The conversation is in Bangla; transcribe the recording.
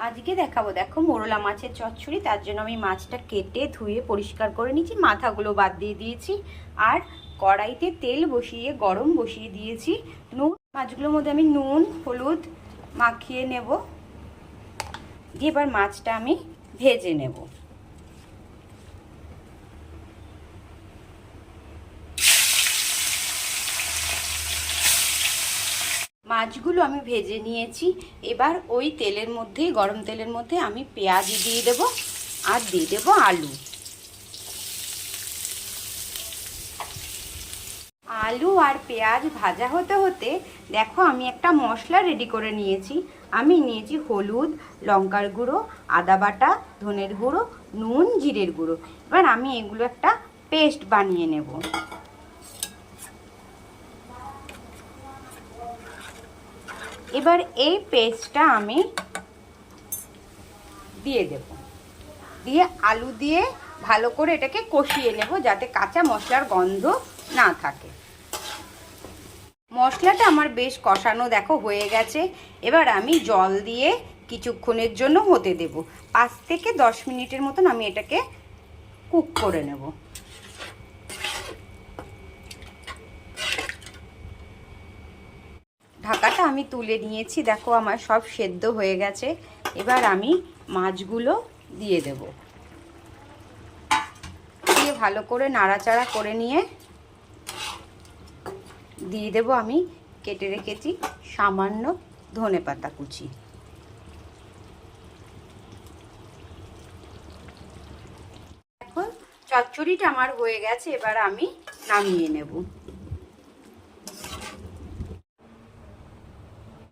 আজকে দেখাবো, দেখো, মোরলা মাছের চচ্চড়ি। তার জন্য আমি মাছটা কেটে ধুয়ে পরিষ্কার করে নিয়েছি, মাথাগুলো বাদ দিয়ে দিয়েছি। আর কড়াইতে তেল বসিয়ে গরম বসিয়ে দিয়েছি। নুন, মাছগুলোর মধ্যে আমি নুন হলুদ মাখিয়ে নেব, দিয়ে এবার মাছটা আমি ভেজে নেব। মাছগুলো আমি ভেজে নিয়েছি। এবার ওই তেলের মধ্যে, গরম তেলের মধ্যে আমি পেঁয়াজ দিয়ে দেব আর দিয়ে দেব আলু। আলু আর পেঁয়াজ ভাজা হতে হতে দেখো আমি একটা মশলা রেডি করে নিয়েছি। আমি নিয়েছি হলুদ, লঙ্কার গুঁড়ো, আদা বাটা, ধনের গুঁড়ো, নুন, জিরের গুঁড়ো। এবার আমি এগুলো একটা পেস্ট বানিয়ে নেব। এবার এই পেস্টটা আমি দিয়ে দেব, দিয়ে আলু দিয়ে ভালো করে এটাকে কষিয়ে নেব, যাতে কাঁচা মশলার গন্ধ না থাকে। মশলাটা আমার বেশ কষানো দেখো হয়ে গেছে। এবার আমি জল দিয়ে কিছুক্ষণের জন্য হতে দেব। 5 থেকে 10 মিনিটের মতন আমি এটাকে কুক করে নেব। ঢাকাটা আমি তুলে নিয়েছি, দেখো আমার সব সেদ্ধ হয়ে গেছে। এবার আমি মাছগুলো দিয়ে দেব, দিয়ে ভালো করে নাড়াচাড়া করে নিয়ে দিয়ে দেব আমি কেটে রেখেছি সামান্য ধনেপাতা কুচি। এখন চচ্চড়িটা আমার হয়ে গেছে, এবার আমি নামিয়ে নেব।